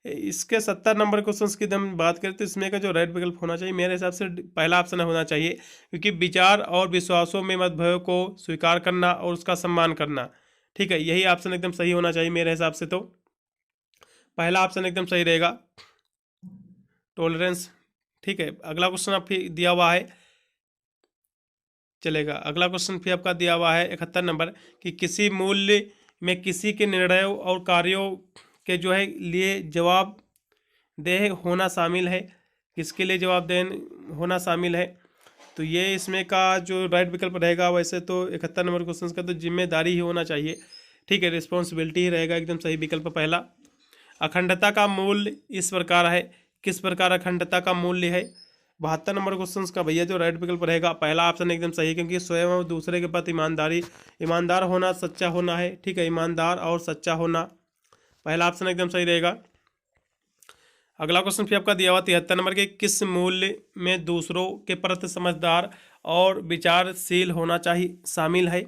इसके 70 नंबर क्वेश्चन की हम बात करें तो इसमें का जो राइट विकल्प होना चाहिए मेरे हिसाब से पहला ऑप्शन होना चाहिए, क्योंकि विचार और विश्वासों में मतभेदों को स्वीकार करना और उसका सम्मान करना। ठीक है, यही ऑप्शन एकदम सही होना चाहिए मेरे हिसाब से। तो पहला ऑप्शन एकदम सही रहेगा, टॉलरेंस। ठीक है, अगला क्वेश्चन आपके दिया हुआ है चलेगा। अगला क्वेश्चन फिर आपका दिया हुआ है 71 नंबर कि किसी मूल्य में किसी के निर्णयों और कार्यों के जो है लिए जवाबदेह होना शामिल है। किसके लिए जवाबदेह होना शामिल है, तो ये इसमें का जो राइट विकल्प रहेगा वैसे तो 71 नंबर क्वेश्चन का तो जिम्मेदारी ही होना चाहिए। ठीक है, रिस्पॉन्सिबिलिटी ही रहेगा एकदम सही विकल्प पहला। अखंडता का मूल्य इस प्रकार है। किस प्रकार अखंडता का मूल्य है। 72 नंबर क्वेश्चन का भैया जो राइट विकल्प रहेगा पहला ऑप्शन एकदम सही, क्योंकि स्वयं और दूसरे के प्रति ईमानदार होना, सच्चा होना है। ठीक है, ईमानदार और सच्चा होना, पहला ऑप्शन एकदम सही रहेगा। अगला क्वेश्चन फिर आपका दिया हुआ 73 नंबर के किस मूल्य में दूसरों के प्रति समझदार और विचारशील होना चाहिए शामिल है।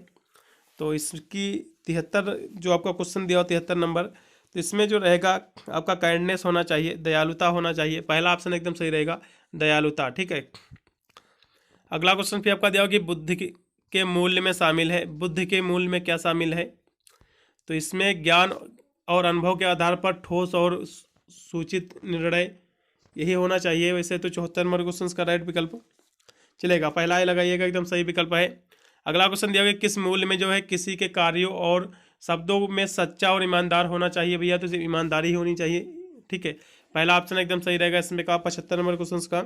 तो इसकी 73 जो आपका क्वेश्चन दिया हुआ 73 नंबर, तो इसमें जो रहेगा आपका काइंडनेस होना चाहिए, दयालुता होना चाहिए। पहला ऑप्शन एकदम सही रहेगा, दयालुता। ठीक है, अगला क्वेश्चन फिर आपका दिया होगा कि बुद्धि के मूल्य में शामिल है। बुद्धि के मूल्य में क्या शामिल है, तो इसमें ज्ञान और अनुभव के आधार पर ठोस और सूचित निर्णय यही होना चाहिए। वैसे तो 74 नंबर क्वेश्चन का राइट विकल्प चलेगा, पहला ही लगाइएगा, एकदम सही विकल्प है। अगला क्वेश्चन दिया गया किस मूल्य में जो है किसी के कार्यों और शब्दों में सच्चा और ईमानदार होना चाहिए भैया, तो ईमानदारी होनी चाहिए। ठीक है, पहला ऑप्शन एकदम सही रहेगा इसमें का 75 नंबर क्वेश्चन का।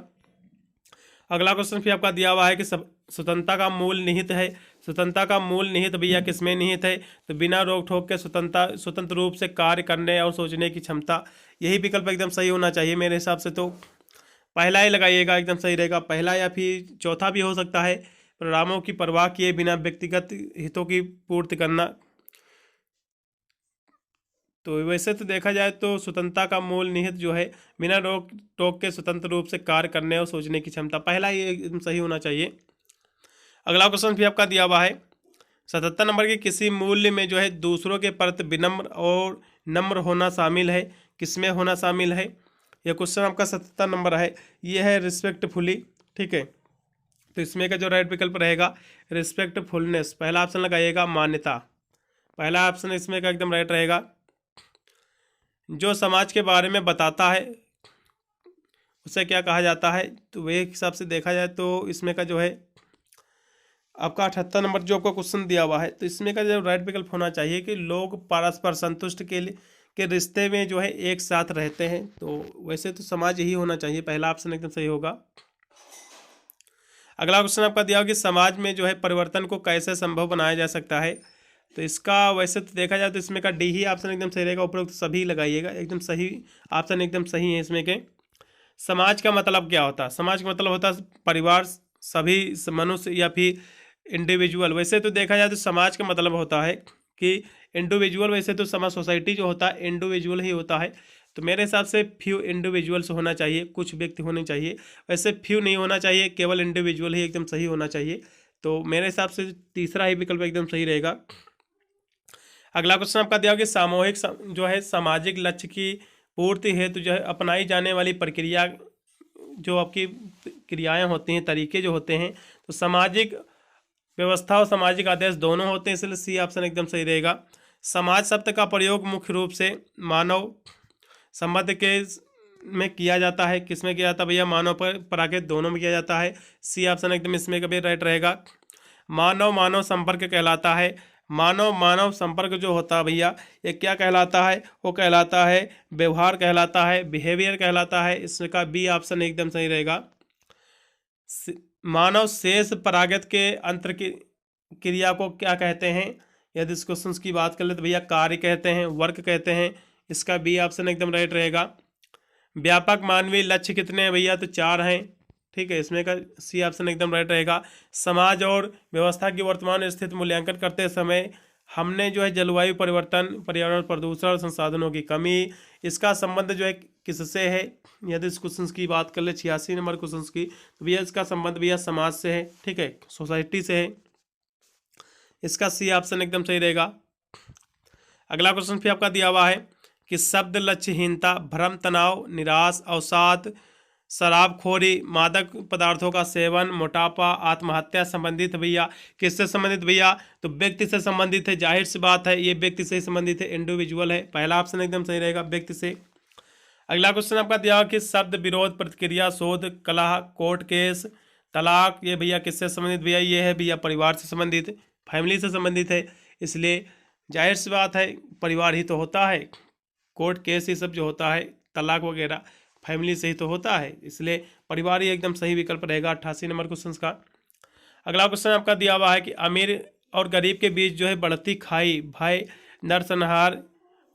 अगला क्वेश्चन फिर आपका दिया हुआ है कि स्वतंत्रता का मूल निहित है। स्वतंत्रता का मूल निहित भैया किसमें निहित है, तो बिना रोक ठोक के स्वतंत्र रूप से कार्य करने और सोचने की क्षमता, यही विकल्प एकदम सही होना चाहिए मेरे हिसाब से। तो पहला ही लगाइएगा, एकदम सही रहेगा पहला, या फिर चौथा भी हो सकता है। परिणामों की परवाह किए बिना व्यक्तिगत हितों की पूर्ति करना। तो वैसे तो देखा जाए तो स्वतंत्रता का मूल निहित जो है बिना रोक टोक के स्वतंत्र रूप से कार्य करने और सोचने की क्षमता, पहला ही एकदम सही होना चाहिए। अगला क्वेश्चन भी आपका दिया हुआ है 77 नंबर के किसी मूल्य में जो है दूसरों के प्रति विनम्र और नम्र होना शामिल है। किसमें होना शामिल है, यह क्वेश्चन आपका 77 नंबर है। ये है रिस्पेक्टफुली। ठीक है, तो इसमें का जो राइट विकल्प रहेगा रिस्पेक्टफुलनेस, पहला ऑप्शन लगाइएगा, मान्यता। पहला ऑप्शन इसमें का एकदम राइट रहेगा। जो समाज के बारे में बताता है उसे क्या कहा जाता है। तो वे हिसाब से देखा जाए तो इसमें का जो है आपका 78 नंबर जो आपका क्वेश्चन दिया हुआ है, तो इसमें का जो राइट विकल्प होना चाहिए कि लोग परस्पर संतुष्ट के रिश्ते में जो है एक साथ रहते हैं। तो वैसे तो समाज यही होना चाहिए, पहला ऑप्शन एकदम सही होगा। अगला क्वेश्चन आपका दिया हो कि समाज में जो है परिवर्तन को कैसे संभव बनाया जा सकता है। तो इसका वैसे तो देखा जाए तो इसमें का डी ही ऑप्शन एकदम सही रहेगा, उपरोक्त सभी लगाइएगा, एकदम सही ऑप्शन एकदम सही है इसमें के। समाज का मतलब क्या होता है? समाज का मतलब होता है परिवार, सभी मनुष्य या फिर इंडिविजुअल। वैसे तो देखा जाए तो समाज का मतलब होता है कि इंडिविजुअल, वैसे तो समाज सोसाइटी जो होता है इंडिविजुअल ही होता है। तो मेरे हिसाब से फ्यू इंडिविजुअल्स होना चाहिए, कुछ व्यक्ति होने चाहिए, वैसे फ्यू नहीं होना चाहिए, केवल इंडिविजुअल ही एकदम सही होना चाहिए। तो मेरे हिसाब से तीसरा ही विकल्प एकदम सही रहेगा। अगला क्वेश्चन आपका दिया कि सामूहिक जो है सामाजिक लक्ष्य की पूर्ति हेतु जो है अपनाई जाने वाली प्रक्रिया, जो आपकी क्रियाएं होती हैं, तरीके जो होते हैं, तो सामाजिक व्यवस्था और सामाजिक आदेश दोनों होते हैं, इसलिए सी ऑप्शन एकदम सही रहेगा। समाज शब्द का प्रयोग मुख्य रूप से मानव संबंध के में किया जाता है। किस में किया जाता है भैया? मानव पर प्राकृत दोनों में किया जाता है। सी ऑप्शन एकदम इसमें कभी राइट रहेगा। मानव मानव संपर्क कहलाता है। मानव मानव संपर्क जो होता है भैया, ये क्या कहलाता है? वो कहलाता है व्यवहार कहलाता है, बिहेवियर कहलाता है। इसका बी ऑप्शन एकदम सही रहेगा। मानव शेष परागत के अंतर की क्रिया को क्या कहते हैं? यदि इस क्वेश्चन की बात कर ले तो भैया कार्य कहते हैं, वर्क कहते हैं। इसका बी ऑप्शन एकदम राइट रहेगा। व्यापक मानवीय लक्ष्य कितने हैं भैया? तो 4 हैं, ठीक है, इसमें का सी ऑप्शन एकदम राइट रहेगा। समाज और व्यवस्था की वर्तमान स्थिति मूल्यांकन करते समय हमने जो है जलवायु परिवर्तन, पर्यावरण प्रदूषण और संसाधनों की कमी, इसका संबंध जो है किससे है? यदि इस क्वेश्चन की बात कर ले 86 नंबर क्वेश्चन की, तो भैया इसका संबंध भैया समाज से है, ठीक है, सोसाइटी से है। इसका सी ऑप्शन एकदम सही रहेगा। अगला क्वेश्चन फिर आपका दिया हुआ है कि शब्द लक्ष्यहीनता, भ्रम, तनाव, निराश, अवसाद, शराबखोरी, मादक पदार्थों का सेवन, मोटापा, आत्महत्या संबंधित भैया किससे संबंधित भैया? तो व्यक्ति से संबंधित है, जाहिर सी बात है, ये व्यक्ति से संबंधित है, इंडिविजुअल है, पहला ऑप्शन एकदम सही रहेगा, व्यक्ति से। अगला क्वेश्चन आपका दिया कि शब्द विरोध, प्रतिक्रिया, शोध, कलह, कोर्ट केस, तलाक, ये भैया किससे संबंधित भैया? ये है भैया परिवार से संबंधित, फैमिली से संबंधित है, इसलिए जाहिर सी बात है परिवार ही तो होता है। कोर्ट केस ये सब जो होता है, तलाक वगैरह, फैमिली से ही तो होता है, इसलिए परिवार ही एकदम सही विकल्प रहेगा 88 नंबर क्वेश्चन का। अगला क्वेश्चन आपका दिया हुआ है कि अमीर और गरीब के बीच जो है बढ़ती खाई, भय, नरसंहार,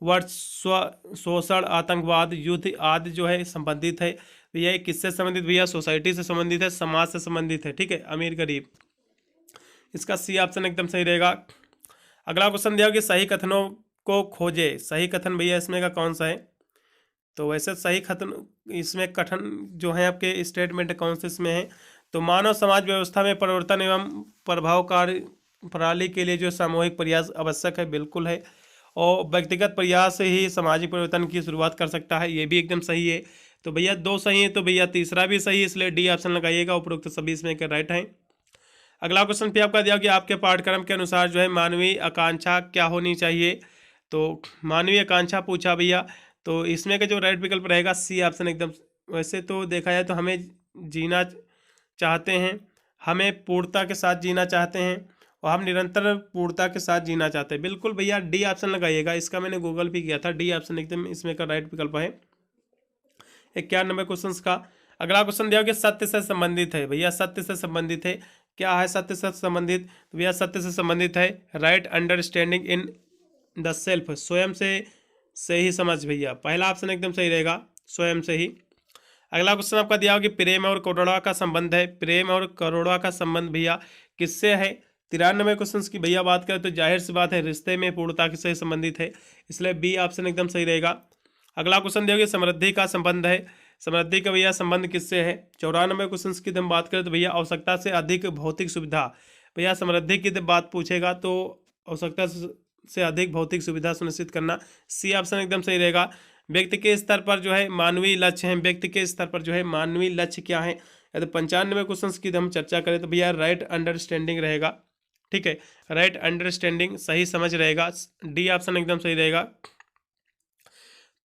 वर्चस्व शोषण, आतंकवाद, युद्ध आदि जो है संबंधित है। तो यह किससे संबंधित भैया? सोसाइटी से संबंधित है, समाज से संबंधित है, ठीक है, अमीर गरीब। इसका सी ऑप्शन एकदम सही रहेगा। अगला क्वेश्चन दिया कि सही कथनों को खोजे। सही कथन भैया इसमें का कौन सा है? तो वैसे सही कथन इसमें कथन जो है आपके स्टेटमेंट कौन से इसमें है? तो मानव समाज व्यवस्था में परिवर्तन एवं प्रभावकारी प्रणाली के लिए जो सामूहिक प्रयास आवश्यक है, बिल्कुल है, और व्यक्तिगत प्रयास से ही सामाजिक परिवर्तन की शुरुआत कर सकता है, ये भी एकदम सही है। तो भैया 2 सही है, तो भैया तीसरा भी सही है, इसलिए डी ऑप्शन लगाइएगा, उपरोक्त सभी इसमें के राइट हैं। अगला क्वेश्चन पे आपका दिया कि आपके पाठ्यक्रम के अनुसार जो है मानवीय आकांक्षा क्या होनी चाहिए? तो मानवीय आकांक्षा पूछा भैया, तो इसमें का जो राइट विकल्प रहेगा सी ऑप्शन एकदम। वैसे तो देखा जाए तो हमें जीना चाहते हैं, हमें पूर्णता के साथ जीना चाहते हैं, और हम निरंतर पूर्णता के साथ जीना चाहते हैं, बिल्कुल भैया डी ऑप्शन लगाइएगा। इसका मैंने गूगल भी किया था, डी ऑप्शन एकदम इसमें का राइट विकल्प है 51 नंबर क्वेश्चन का। अगला क्वेश्चन दिया कि सत्य से संबंधित है भैया, सत्य से संबंधित है, क्या है सत्य से संबंधित? तो भैया सत्य से संबंधित है right understanding in the self, स्वयं से ही समझ भैया, पहला ऑप्शन एकदम सही रहेगा, स्वयं से ही। अगला क्वेश्चन आपका दिया कि प्रेम और करुणा का संबंध है। प्रेम और करुणा का संबंध भैया किससे है? 93 क्वेश्चन की भैया बात करें तो जाहिर सी बात है रिश्ते में पूर्णता से संबंधित है, इसलिए बी ऑप्शन एकदम सही रहेगा। अगला क्वेश्चन दिया कि समृद्धि का संबंध है। समृद्धि का भैया संबंध किससे है? 94 क्वेश्चन की हम बात करें तो भैया आवश्यकता से अधिक भौतिक सुविधा, भैया समृद्धि की जब बात पूछेगा तो आवश्यकता से अधिक भौतिक सुविधा सुनिश्चित करना, सी ऑप्शन एकदम सही रहेगा। व्यक्ति के स्तर पर जो है मानवीय लक्ष्य हैं, व्यक्ति के स्तर पर जो है मानवीय लक्ष्य क्या है? यदि 95 क्वेश्चन की हम चर्चा करें तो भैया राइट अंडरस्टैंडिंग रहेगा, ठीक है, राइट अंडरस्टैंडिंग सही समझ रहेगा, डी ऑप्शन एकदम सही रहेगा।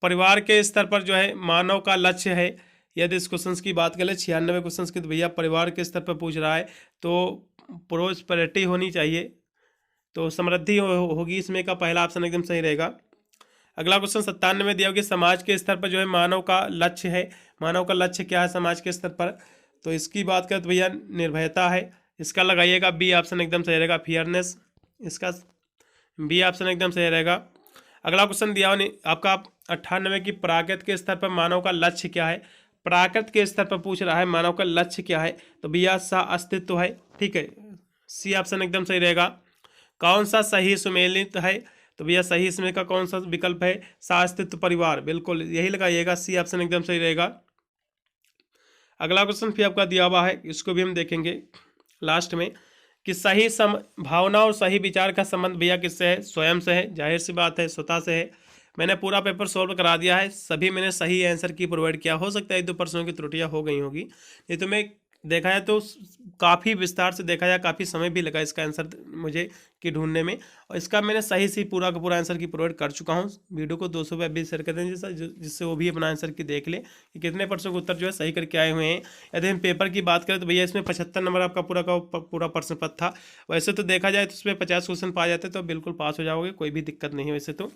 परिवार के स्तर पर जो है मानव का लक्ष्य है, यदि इस क्वेश्चन की बात करें 96 क्वेश्चन की, तो भैया परिवार के स्तर पर पूछ रहा है, तो प्रोस्पेरिटी होनी चाहिए, तो समृद्धि होगी इसमें का पहला ऑप्शन एकदम सही रहेगा। अगला क्वेश्चन 97 दिया होगा समाज के स्तर पर जो है मानव का लक्ष्य है, मानव का लक्ष्य क्या है समाज के स्तर पर, तो इसकी बात करें तो भैया निर्भयता है, इसका लगाइएगा बी ऑप्शन एकदम सही रहेगा, फियरनेस, इसका बी ऑप्शन एकदम सही रहेगा। अगला क्वेश्चन दिया हो आपका 98 की प्राकृत के स्तर पर मानव का लक्ष्य क्या है, प्राकृत के स्तर पर पूछ रहा है मानव का लक्ष्य क्या है, तो भैया सह अस्तित्व है, ठीक है, सी ऑप्शन एकदम सही रहेगा। कौन सा सही सुमेलित है, तो भैया सही इसमें का कौन सा विकल्प है, सह अस्तित्व परिवार, बिल्कुल यही लगाइएगा, सी ऑप्शन एकदम सही रहेगा। अगला क्वेश्चन फिर आपका दिया हुआ है, इसको भी हम देखेंगे लास्ट में कि सही भावना और सही विचार का संबंध भैया किससे है, स्वयं से है, जाहिर सी बात है, स्वतः से है। मैंने पूरा पेपर सॉल्व करा दिया है, सभी मैंने सही आंसर की प्रोवाइड किया, हो सकता है 1-2% की त्रुटियां हो गई होगी, नहीं तो मैं देखा है तो काफ़ी विस्तार से देखा है, काफ़ी समय भी लगा इसका आंसर मुझे कि ढूंढने में, और इसका मैंने सही से पूरा का पूरा आंसर की प्रोवाइड कर चुका हूँ। वीडियो को 200 पे भी शेयर कर दें जिससे वो भी अपना आंसर की देख ले कि कितने % उत्तर जो है सही करके आए हुए हैं। यदि हम पेपर की बात करें तो भैया इसमें 75 नंबर आपका पूरा का पूरा प्रश्न पत्र था, वैसे तो देखा जाए तो उसमें 50 क्वेश्चन पा जाते तो बिल्कुल पास हो जाओगे, कोई भी दिक्कत नहीं है वैसे तो।